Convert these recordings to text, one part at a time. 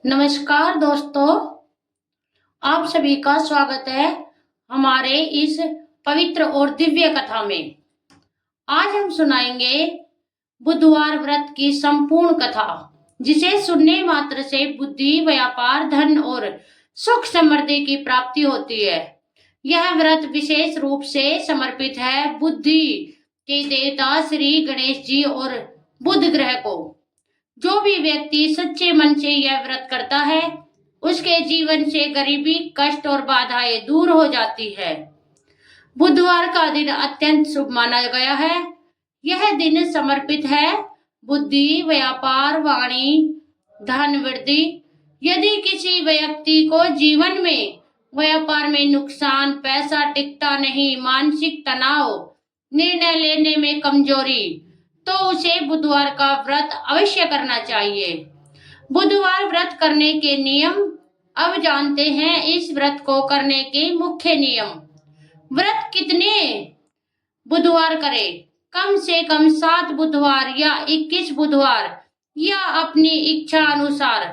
नमस्कार दोस्तों, आप सभी का स्वागत है हमारे इस पवित्र और दिव्य कथा में। आज हम सुनाएंगे बुधवार व्रत की संपूर्ण कथा, जिसे सुनने मात्र से बुद्धि, व्यापार, धन और सुख समृद्धि की प्राप्ति होती है। यह व्रत विशेष रूप से समर्पित है बुद्धि के देवता श्री गणेश जी और बुध ग्रह को। जो भी व्यक्ति सच्चे मन से यह व्रत करता है, उसके जीवन से गरीबी, कष्ट और बाधाएं दूर हो जाती है। बुधवार का दिन अत्यंत शुभ माना गया है। यह दिन समर्पित है बुद्धि, व्यापार, वाणी, धन वृद्धि। यदि किसी व्यक्ति को जीवन में, व्यापार में नुकसान, पैसा टिकता नहीं, मानसिक तनाव, निर्णय लेने में कमजोरी, तो उसे बुधवार का व्रत अवश्य करना चाहिए। बुधवार व्रत करने के नियम अब जानते हैं। इस व्रत को करने के मुख्य नियम। व्रत कितने बुधवार करें? कम से कम 7 बुधवार या 21 बुधवार या अपनी इच्छा अनुसार।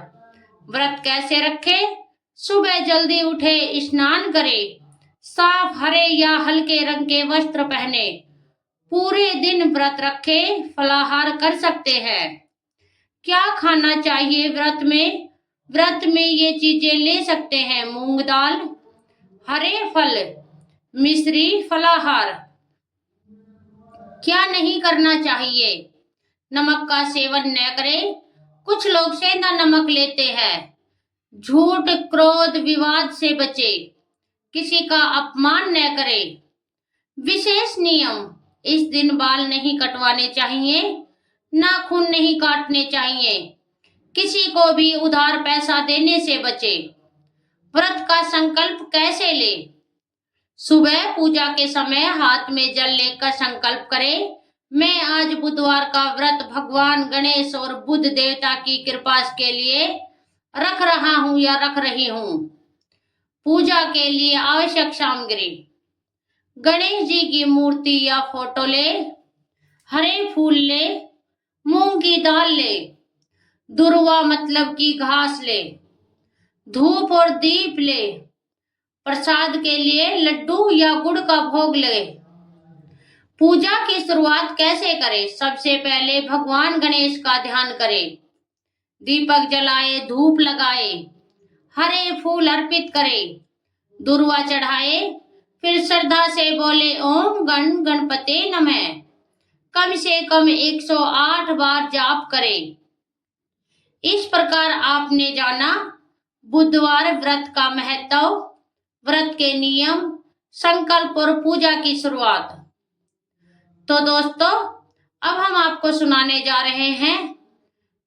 व्रत कैसे रखें? सुबह जल्दी उठे, स्नान करें, साफ हरे या हल्के रंग के वस्त्र पहने, पूरे दिन व्रत रखे, फलाहार कर सकते हैं। क्या खाना चाहिए व्रत में? व्रत में ये चीजें ले सकते हैं: मूंग दाल, हरे फल, मिश्री, फलाहार। क्या नहीं करना चाहिए? नमक का सेवन न करें। कुछ लोग सेंधा नमक लेते हैं। झूठ, क्रोध, विवाद से बचे। किसी का अपमान न करें। विशेष नियम: इस दिन बाल नहीं कटवाने चाहिए, नाखून नहीं काटने चाहिए, किसी को भी उधार पैसा देने से बचे। व्रत का संकल्प कैसे ले? सुबह पूजा के समय हाथ में जल लेकर संकल्प करें, मैं आज बुधवार का व्रत भगवान गणेश और बुध देवता की कृपा के लिए रख रहा हूं या रख रही हूं। पूजा के लिए आवश्यक सामग्री: गणेश जी की मूर्ति या फोटो ले, हरे फूल ले, मूंग की दाल ले, दुर्वा मतलब की घास ले, धूप और दीप ले, प्रसाद के लिए लड्डू या गुड़ का भोग ले। पूजा की शुरुआत कैसे करें? सबसे पहले भगवान गणेश का ध्यान करें, दीपक जलाए, धूप लगाए, हरे फूल अर्पित करें, दुर्वा चढ़ाए, फिर श्रद्धा से बोले ओम गण गणपते नमः। कम से कम 108 बार जाप करें। इस प्रकार आपने जाना बुधवार व्रत का महत्व, व्रत के नियम, संकल्प और पूजा की शुरुआत। तो दोस्तों, अब हम आपको सुनाने जा रहे हैं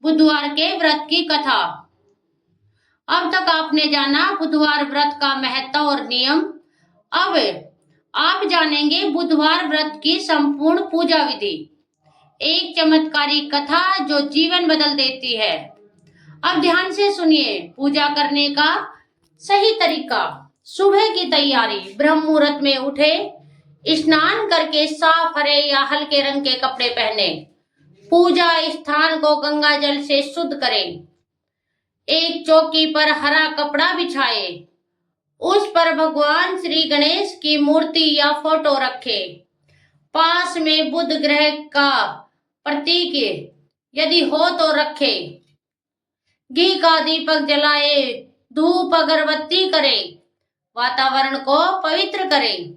बुधवार के व्रत की कथा। अब तक आपने जाना बुधवार व्रत का महत्व और नियम। अब आप जानेंगे बुधवार व्रत की संपूर्ण पूजा विधि, एक चमत्कारी कथा जो जीवन बदल देती है। अब ध्यान से सुनिए पूजा करने का सही तरीका। सुबह की तैयारी: ब्रह्म मुहूर्त में उठे, स्नान करके साफ हरे या हल्के रंग के कपड़े पहने, पूजा स्थान को गंगा जल से शुद्ध करें, एक चौकी पर हरा कपड़ा बिछाए, उस पर भगवान श्री गणेश की मूर्ति या फोटो रखे, पास में बुध ग्रह का प्रतीक यदि हो तो रखे, घी का दीपक जलाए, धूप अगरबत्ती करे, वातावरण को पवित्र करें।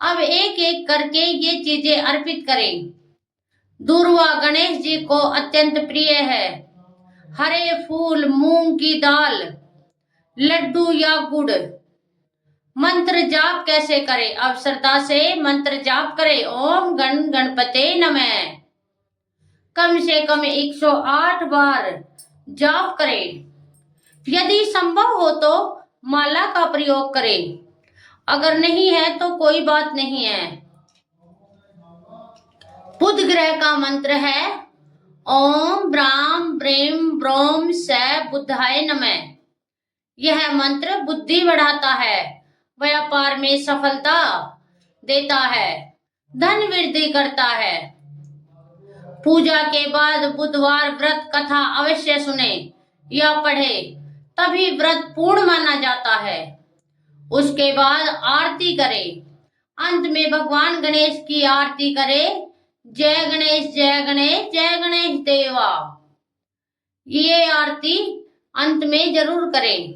अब एक एक करके ये चीजें अर्पित करें। दुर्वा गणेश जी को अत्यंत प्रिय है। हरे फूल, मूंग की दाल, लड्डू या गुड़। मंत्र जाप कैसे करें? अब श्रद्धा से मंत्र जाप करें, ओम गण गणपते नमः। कम से कम 108 बार जाप करें। यदि संभव हो तो माला का प्रयोग करें, अगर नहीं है तो कोई बात नहीं है। बुध ग्रह का मंत्र है ओम ब्राम ब्रेम ब्रोम स बुधाय नमः। यह मंत्र बुद्धि बढ़ाता है, व्यापार में सफलता देता है, धन वृद्धि करता है। पूजा के बाद बुधवार व्रत कथा अवश्य सुने या पढ़े, तभी व्रत पूर्ण माना जाता है। उसके बाद आरती करे। अंत में भगवान गणेश की आरती करे। जय गणेश जय गणेश जय गणेश देवा। ये आरती अंत में जरूर करें।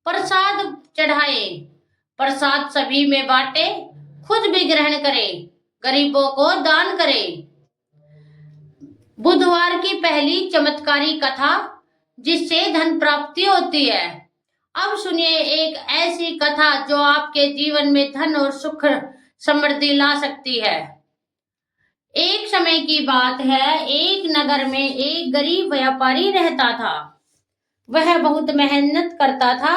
प्रसाद चढ़ाए। प्रसाद सभी में बांटे, खुद भी ग्रहण करे, गरीबों को दान करे। बुधवार की पहली चमत्कारी कथा जिससे धन प्राप्ति होती है। अब सुनिए एक ऐसी कथा जो आपके जीवन में धन और सुख समृद्धि ला सकती है। एक समय की बात है, एक नगर में एक गरीब व्यापारी रहता था। वह बहुत मेहनत करता था,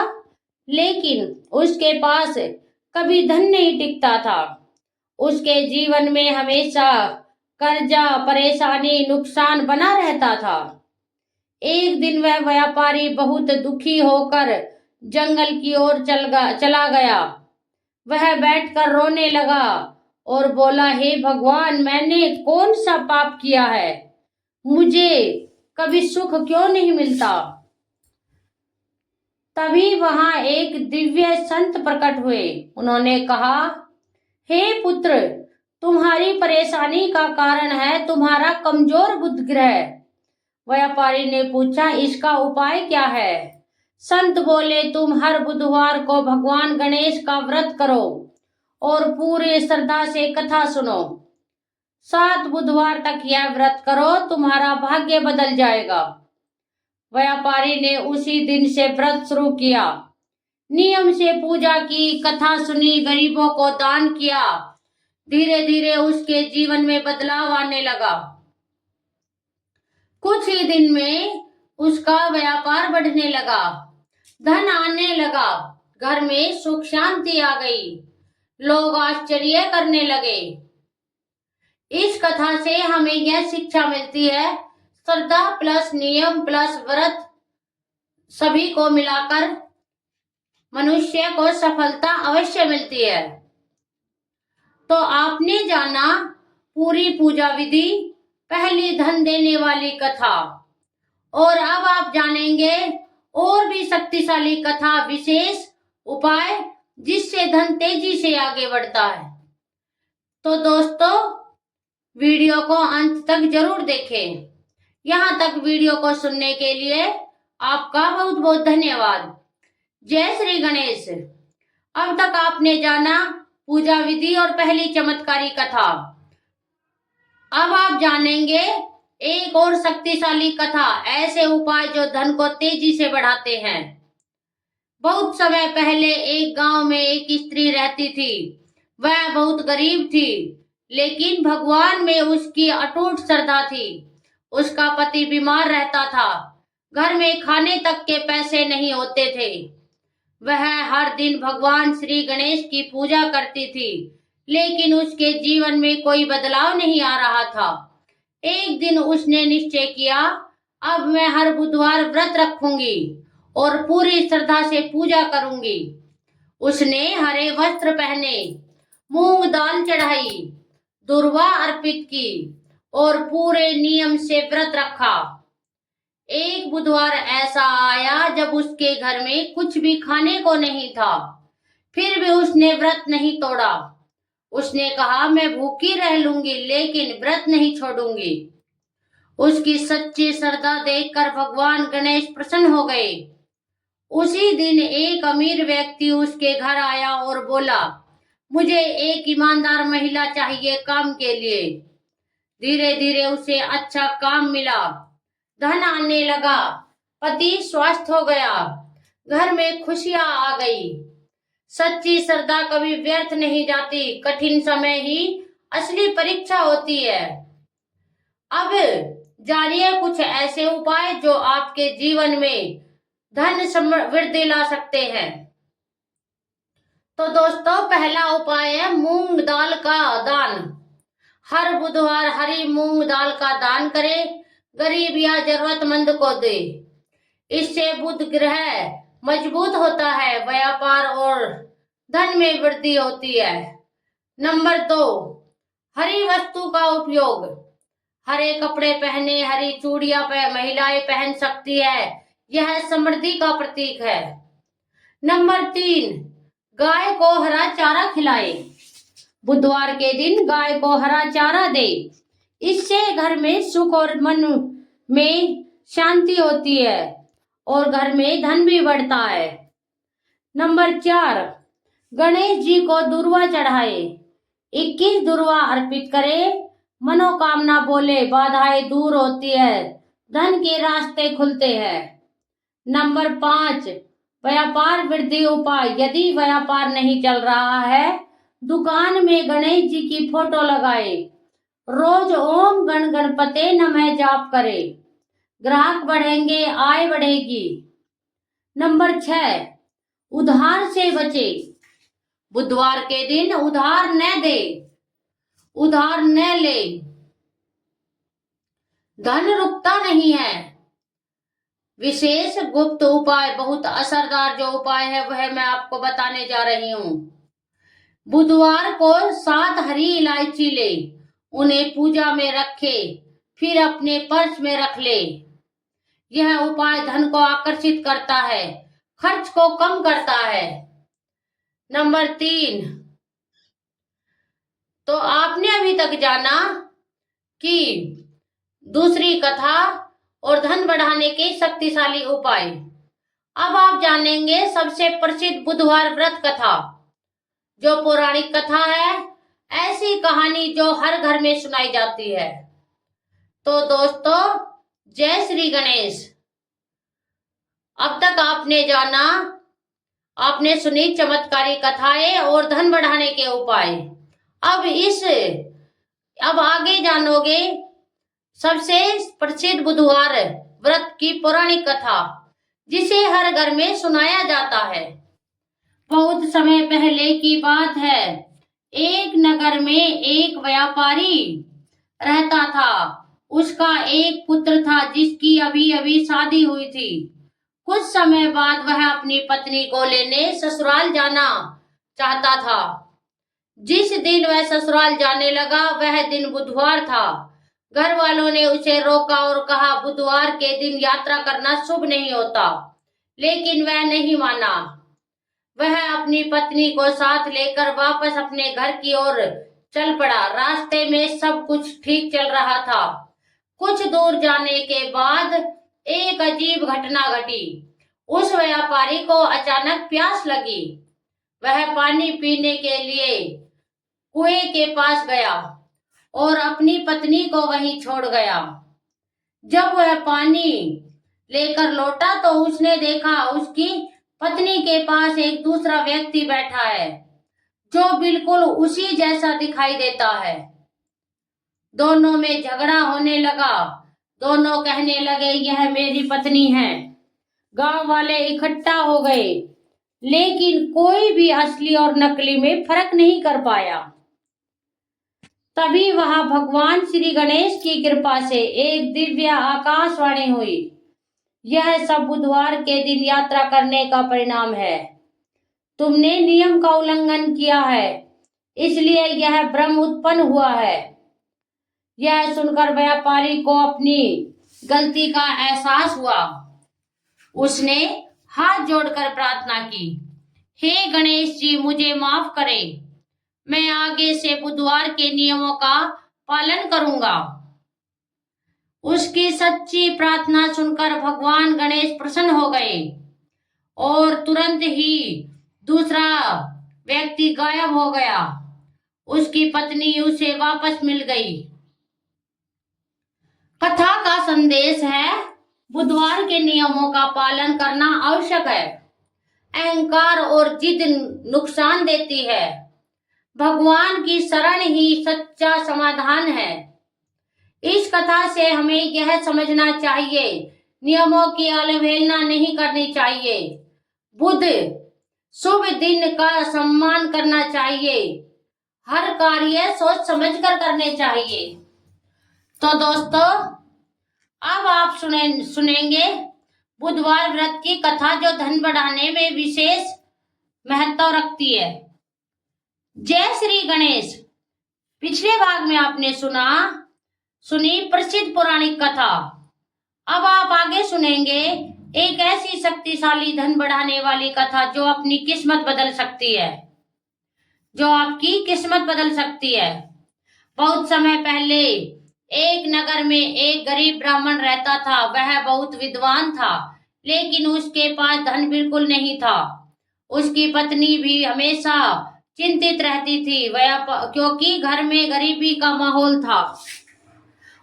लेकिन उसके पास कभी धन नहीं टिकता था। उसके जीवन में हमेशा कर्जा, परेशानी, नुकसान बना रहता था। एक दिन वह व्यापारी बहुत दुखी होकर जंगल की ओर चला गया। वह बैठकर रोने लगा और बोला, हे भगवान, मैंने कौन सा पाप किया है? मुझे कभी सुख क्यों नहीं मिलता? तभी वहां एक दिव्य संत प्रकट हुए। उन्होंने कहा, हे पुत्र, तुम्हारी परेशानी का कारण है तुम्हारा कमजोर बुध ग्रह। व्यापारी ने पूछा, इसका उपाय क्या है? संत बोले, तुम हर बुधवार को भगवान गणेश का व्रत करो और पूरे श्रद्धा से कथा सुनो। 7 बुधवार तक यह व्रत करो, तुम्हारा भाग्य बदल जाएगा। व्यापारी ने उसी दिन से व्रत शुरू किया। नियम से पूजा की, कथा सुनी, गरीबों को दान किया। धीरे धीरे उसके जीवन में बदलाव आने लगा। कुछ ही दिन में उसका व्यापार बढ़ने लगा, धन आने लगा, घर में सुख शांति आ गई। लोग आश्चर्य करने लगे। इस कथा से हमें यह शिक्षा मिलती है, श्रद्धा प्लस नियम प्लस व्रत सभी को मिलाकर मनुष्य को सफलता अवश्य मिलती है। तो आपने जाना पूरी पूजा विधि, पहली धन देने वाली कथा, और अब आप जानेंगे और भी शक्तिशाली कथा, विशेष उपाय जिससे धन तेजी से आगे बढ़ता है। तो दोस्तों, वीडियो को अंत तक जरूर देखें। यहाँ तक वीडियो को सुनने के लिए आपका बहुत बहुत धन्यवाद। जय श्री गणेश। अब तक आपने जाना पूजा विधि और पहली चमत्कारी कथा। अब आप जानेंगे एक और शक्तिशाली कथा, ऐसे उपाय जो धन को तेजी से बढ़ाते हैं। बहुत समय पहले एक गांव में एक स्त्री रहती थी। वह बहुत गरीब थी, लेकिन भगवान में उसकी अटूट श्रद्धा थी। उसका पति बीमार रहता था, घर में खाने तक के पैसे नहीं होते थे। वह हर दिन भगवान श्री गणेश की पूजा करती थी, लेकिन उसके जीवन में कोई बदलाव नहीं आ रहा था। एक दिन उसने निश्चय किया, अब मैं हर बुधवार व्रत रखूंगी और पूरी श्रद्धा से पूजा करूंगी। उसने हरे वस्त्र पहने, मूंग दाल चढ़ाई, दुर्वा अर्पित की और पूरे नियम से व्रत रखा। एक बुधवार ऐसा आया जब उसके घर में कुछ भी खाने को नहीं था, फिर भी उसने व्रत नहीं तोड़ा। उसने कहा, मैं भूखी रह लूंगी लेकिन व्रत नहीं छोड़ूंगी। उसकी सच्ची श्रद्धा देखकर भगवान गणेश प्रसन्न हो गए। उसी दिन एक अमीर व्यक्ति उसके घर आया और बोला, मुझे एक ईमानदार महिला चाहिए काम के लिए। धीरे धीरे उसे अच्छा काम मिला, धन आने लगा, पति स्वस्थ हो गया, घर में खुशियां आ गई। सच्ची श्रद्धा कभी व्यर्थ नहीं जाती, कठिन समय ही असली परीक्षा होती है। अब जानिए कुछ ऐसे उपाय जो आपके जीवन में धन समृद्धि ला सकते हैं। तो दोस्तों, पहला उपाय है मूंग दाल का दान। हर बुधवार हरी मूंग दाल का दान करें, गरीब या जरूरतमंद को दे। इससे बुध ग्रह मजबूत होता है, व्यापार और धन में वृद्धि होती है। नंबर 2, हरी वस्तु का उपयोग। हरे कपड़े पहने, हरी चूड़ियां महिलाएं पहन सकती है यह समृद्धि का प्रतीक है। नंबर 3, गाय को हरा चारा खिलाए। बुधवार के दिन गाय को हरा चारा दे। इससे घर में सुख और मन में शांति होती है और घर में धन भी बढ़ता है। नंबर 4, गणेश जी को दुर्वा चढ़ाए। 21 दुर्वा अर्पित करे, मनोकामना बोले, बाधाएं दूर होती है, धन के रास्ते खुलते हैं। नंबर 5, व्यापार वृद्धि उपाय। यदि व्यापार नहीं चल रहा है, दुकान में गणेश जी की फोटो लगाए। रोज ओम गण गणपते नमः जाप करे। ग्राहक बढ़ेंगे, आय बढ़ेगी। नंबर 6, उधार से बचे। बुधवार के दिन उधार न दे, उधार न ले, धन रुकता नहीं है। विशेष गुप्त उपाय, बहुत असरदार जो उपाय है वह मैं आपको बताने जा रही हूँ। बुधवार को 7 हरी इलायची ले, उन्हें पूजा में रखे, फिर अपने पर्स में रख ले। यह उपाय धन को आकर्षित करता है, खर्च को कम करता है। नंबर 3, तो आपने अभी तक जाना कि दूसरी कथा और धन बढ़ाने के शक्तिशाली उपाय। अब आप जानेंगे सबसे प्रसिद्ध बुधवार व्रत कथा, जो पौराणिक कथा है, ऐसी कहानी जो हर घर में सुनाई जाती है। तो दोस्तों, जय श्री गणेश। अब तक आपने जाना, आपने सुनी चमत्कारी कथाएं और धन बढ़ाने के उपाय। अब आगे जानोगे सबसे प्रसिद्ध बुधवार व्रत की पौराणिक कथा, जिसे हर घर में सुनाया जाता है। बहुत समय पहले की बात है। एक नगर में एक व्यापारी रहता था। उसका एक पुत्र था जिसकी अभी अभी शादी हुई थी। कुछ समय बाद वह अपनी पत्नी को लेने ससुराल जाना चाहता था। जिस दिन वह ससुराल जाने लगा वह दिन बुधवार था। घर वालों ने उसे रोका और कहा, बुधवार के दिन यात्रा करना शुभ नहीं होता, लेकिन वह नहीं माना। वह अपनी पत्नी को साथ लेकर वापस अपने घर की ओर चल पड़ा। रास्ते में सब कुछ ठीक चल रहा था। कुछ दूर जाने के बाद एक अजीब घटना घटी। उस व्यापारी को अचानक प्यास लगी। वह पानी पीने के लिए कुएं के पास गया और अपनी पत्नी को वहीं छोड़ गया। जब वह पानी लेकर लौटा तो उसने देखा उसकी पत्नी के पास एक दूसरा व्यक्ति बैठा है, जो बिल्कुल उसी जैसा दिखाई देता है। दोनों में झगड़ा होने लगा। दोनों कहने लगे, यह मेरी पत्नी है। गांव वाले इकट्ठा हो गए, लेकिन कोई भी असली और नकली में फर्क नहीं कर पाया। तभी वहां भगवान श्री गणेश की कृपा से एक दिव्य आकाशवाणी हुई। यह सब बुधवार के दिन यात्रा करने का परिणाम है। तुमने नियम का उल्लंघन किया है, इसलिए यह भ्रम उत्पन्न हुआ है। यह सुनकर व्यापारी को अपनी गलती का एहसास हुआ। उसने हाथ जोड़कर प्रार्थना की, हे गणेश जी, मुझे माफ करें। मैं आगे से बुधवार के नियमों का पालन करूंगा। उसकी सच्ची प्रार्थना सुनकर भगवान गणेश प्रसन्न हो गए और तुरंत ही दूसरा व्यक्ति गायब हो गया। उसकी पत्नी उसे वापस मिल गई। कथा का संदेश है, बुधवार के नियमों का पालन करना आवश्यक है। अहंकार और जिद नुकसान देती है। भगवान की शरण ही सच्चा समाधान है। इस कथा से हमें यह समझना चाहिए, नियमों की अवहेलना नहीं करनी चाहिए। बुध शुभ दिन का सम्मान करना चाहिए। हर कार्य सोच समझकर करने चाहिए। तो दोस्तों, अब आप सुनेंगे बुधवार व्रत की कथा, जो धन बढ़ाने में विशेष महत्व रखती है। जय श्री गणेश। पिछले भाग में आपने सुनी प्रसिद्ध पौराणिक कथा। अब आप आगे सुनेंगे एक ऐसी शक्तिशाली धन बढ़ाने वाली कथा जो अपनी किस्मत बदल सकती है, जो आपकी किस्मत बदल सकती है। बहुत समय पहले एक नगर में एक गरीब ब्राह्मण रहता था। वह बहुत विद्वान था, लेकिन उसके पास धन बिल्कुल नहीं था। उसकी पत्नी भी हमेशा चिंतित रहती थी, क्योंकि घर में गरीबी का माहौल था।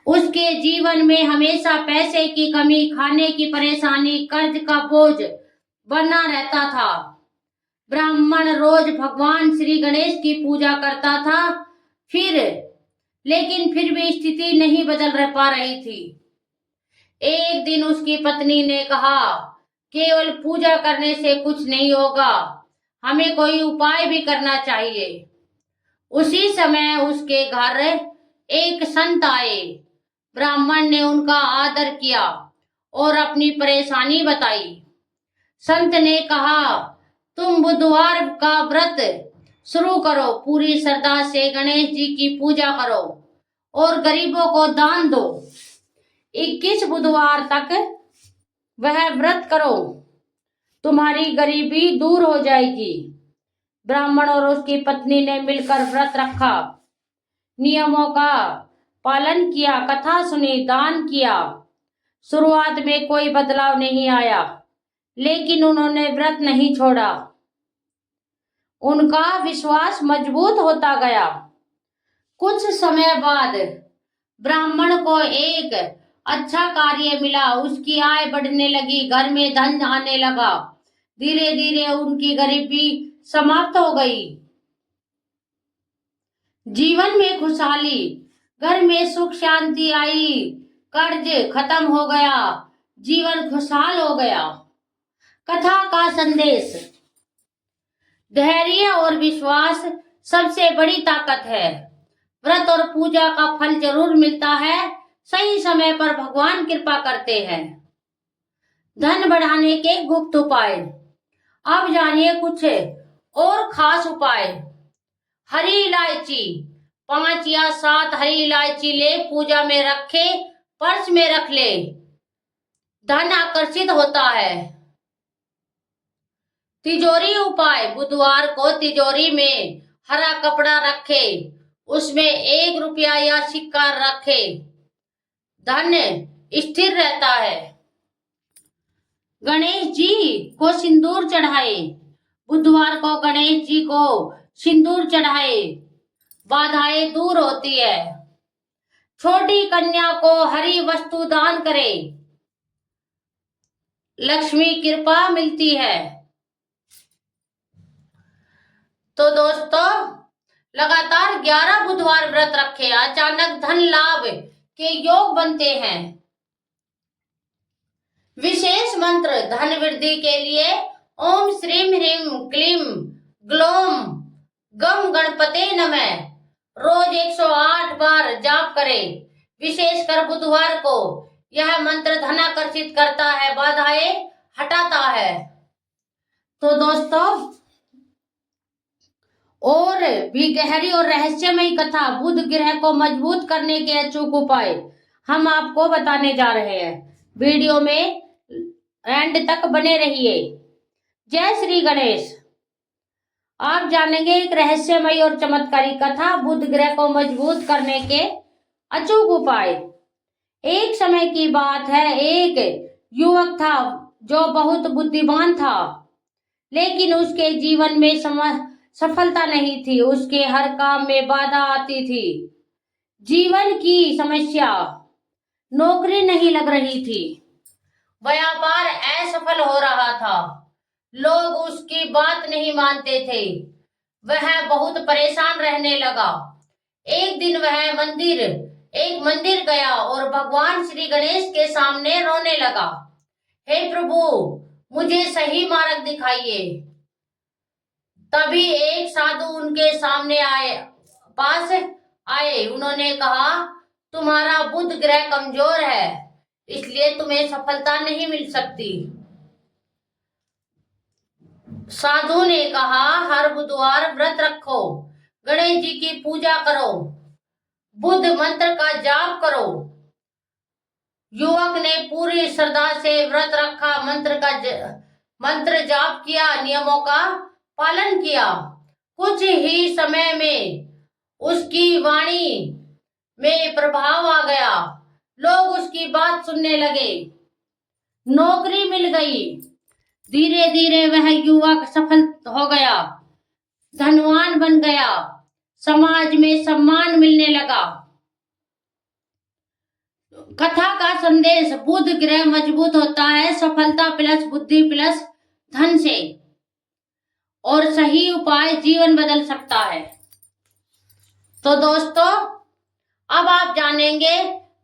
उसके जीवन में हमेशा पैसे की कमी, खाने की परेशानी, कर्ज का बोझ बना रहता था। ब्राह्मण रोज भगवान श्री गणेश की पूजा करता था, लेकिन फिर भी स्थिति नहीं बदल पा रही थी। एक दिन उसकी पत्नी ने कहा, केवल पूजा करने से कुछ नहीं होगा, हमें कोई उपाय भी करना चाहिए। उसी समय उसके घर एक संत आए। ब्राह्मण ने उनका आदर किया और अपनी परेशानी बताई। संत ने कहा, तुम बुधवार का व्रत शुरू करो, पूरी श्रद्धा से गणेश जी की पूजा करो और गरीबों को दान दो। 21 बुधवार तक वह व्रत करो, तुम्हारी गरीबी दूर हो जाएगी। ब्राह्मण और उसकी पत्नी ने मिलकर व्रत रखा, नियमों का पालन किया, कथा सुनी, दान किया। शुरुआत में कोई बदलाव नहीं आया, लेकिन उन्होंने व्रत नहीं छोड़ा। उनका विश्वास मजबूत होता गया। कुछ समय बाद ब्राह्मण को एक अच्छा कार्य मिला, उसकी आय बढ़ने लगी, घर में धन आने लगा। धीरे धीरे उनकी गरीबी समाप्त हो गई। जीवन में खुशहाली, घर में सुख शांति आई, कर्ज खत्म हो गया, जीवन खुशहाल हो गया। कथा का संदेश, धैर्य और विश्वास सबसे बड़ी ताकत है। व्रत और पूजा का फल जरूर मिलता है, सही समय पर भगवान कृपा करते हैं। धन बढ़ाने के गुप्त उपाय। अब जानिए कुछ और खास उपाय। हरी इलायची, 5 या 7 हरी इलायची ले, पूजा में रखे, पर्स में रख ले, धन आकर्षित होता है। तिजोरी उपाय, बुधवार को तिजोरी में हरा कपड़ा रखे, उसमें 1 रुपया या सिक्का रखे, धन स्थिर रहता है। गणेश जी को सिंदूर चढ़ाए, बुधवार को गणेश जी को सिंदूर चढ़ाए, बाधाएं दूर होती है। छोटी कन्या को हरी वस्तु दान करे, लक्ष्मी कृपा मिलती है। तो दोस्तों, लगातार 11 बुधवार व्रत रखे, अचानक धन लाभ के योग बनते हैं। विशेष मंत्र धन वृद्धि के लिए ओम श्रीम ह्रीम क्लीम ग्लोम गम गणपते नमः रोज 108 बार जाप करें। विशेषकर बुधवार को यह मंत्र धन आकर्षित करता है, बाधाएं हटाता है। तो दोस्तों, और भी गहरी और रहस्यमयी कथा, बुध ग्रह को मजबूत करने के अचूक उपाय हम आपको बताने जा रहे हैं। वीडियो में एंड तक बने रहिए। जय श्री गणेश। आप जानेंगे एक रहस्यमयी और चमत्कारी कथा, बुध ग्रह को मजबूत करने के अचूक उपाय। एक समय की बात है, एक युवक था जो बहुत बुद्धिमान था, लेकिन उसके जीवन में सफलता नहीं थी। उसके हर काम में बाधा आती थी। जीवन की समस्या, नौकरी नहीं लग रही थी, व्यापार असफल हो रहा था, लोग उसकी बात नहीं मानते थे। वह बहुत परेशान रहने लगा। एक दिन वह एक मंदिर गया और भगवान श्री गणेश के सामने रोने लगा। हे प्रभु, मुझे सही मार्ग दिखाइए। तभी एक साधु उनके सामने पास आए। उन्होंने कहा, तुम्हारा बुध ग्रह कमजोर है, इसलिए तुम्हें सफलता नहीं मिल सकती। साधु ने कहा, हर बुधवार व्रत रखो, गणेश जी की पूजा करो, बुध मंत्र का जाप करो, युवक ने पूरी श्रद्धा से व्रत रखा, मंत्र जाप किया, नियमों का पालन किया। कुछ ही समय में उसकी वाणी में प्रभाव आ गया। लोग उसकी बात सुनने लगे। नौकरी मिल गई। धीरे धीरे वह युवक सफल हो गया, धनवान बन गया, समाज में सम्मान मिलने लगा। कथा का संदेश, बुध ग्रह मजबूत होता है सफलता प्लस बुद्धि प्लस धन से, और सही उपाय जीवन बदल सकता है। तो दोस्तों, अब आप जानेंगे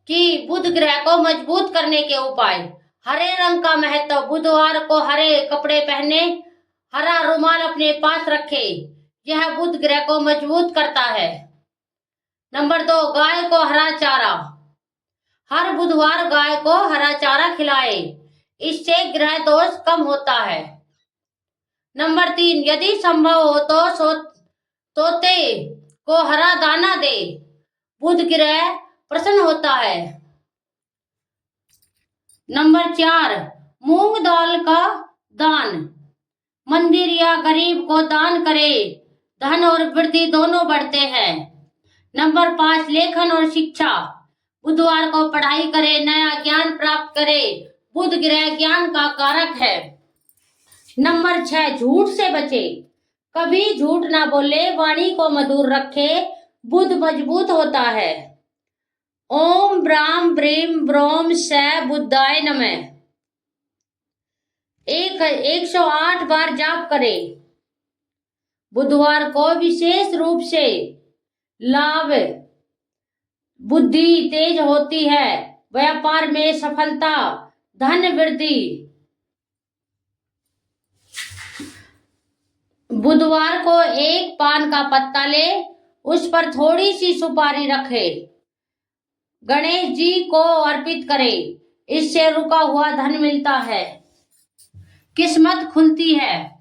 कि बुध ग्रह को मजबूत करने के उपाय। हरे रंग का महत्व, बुधवार को हरे कपड़े पहने, हरा रुमाल अपने पास रखे, यह बुध ग्रह को मजबूत करता है। नंबर 2, गाय को हरा चारा। हर बुधवार गाय को हरा चारा खिलाए, इससे ग्रह दोष कम होता है। नंबर 3, यदि संभव हो तो तोते को हरा दाना दे, बुध ग्रह प्रसन्न होता है। नंबर 4, मूंग दाल का दान, मंदिर या गरीब को दान करे, धन और वृद्धि दोनों बढ़ते हैं। नंबर 5, लेखन और शिक्षा, बुधवार को पढ़ाई करे, नया ज्ञान प्राप्त करे, बुध ग्रह ज्ञान का कारक है। नंबर 6, झूठ से बचे, कभी झूठ ना बोले, वाणी को मधुर रखे, बुध मजबूत होता है। ओम ब्राम ब्रीम ब्रोम स बुद्धाय नमः 108 बार जाप करें। बुधवार को विशेष रूप से लाभ, बुद्धि तेज होती है, व्यापार में सफलता, धन वृद्धि। बुधवार को एक पान का पत्ता ले, उस पर थोड़ी सी सुपारी रखे, गणेश जी को अर्पित करें, इससे रुका हुआ धन मिलता है, किस्मत खुलती है।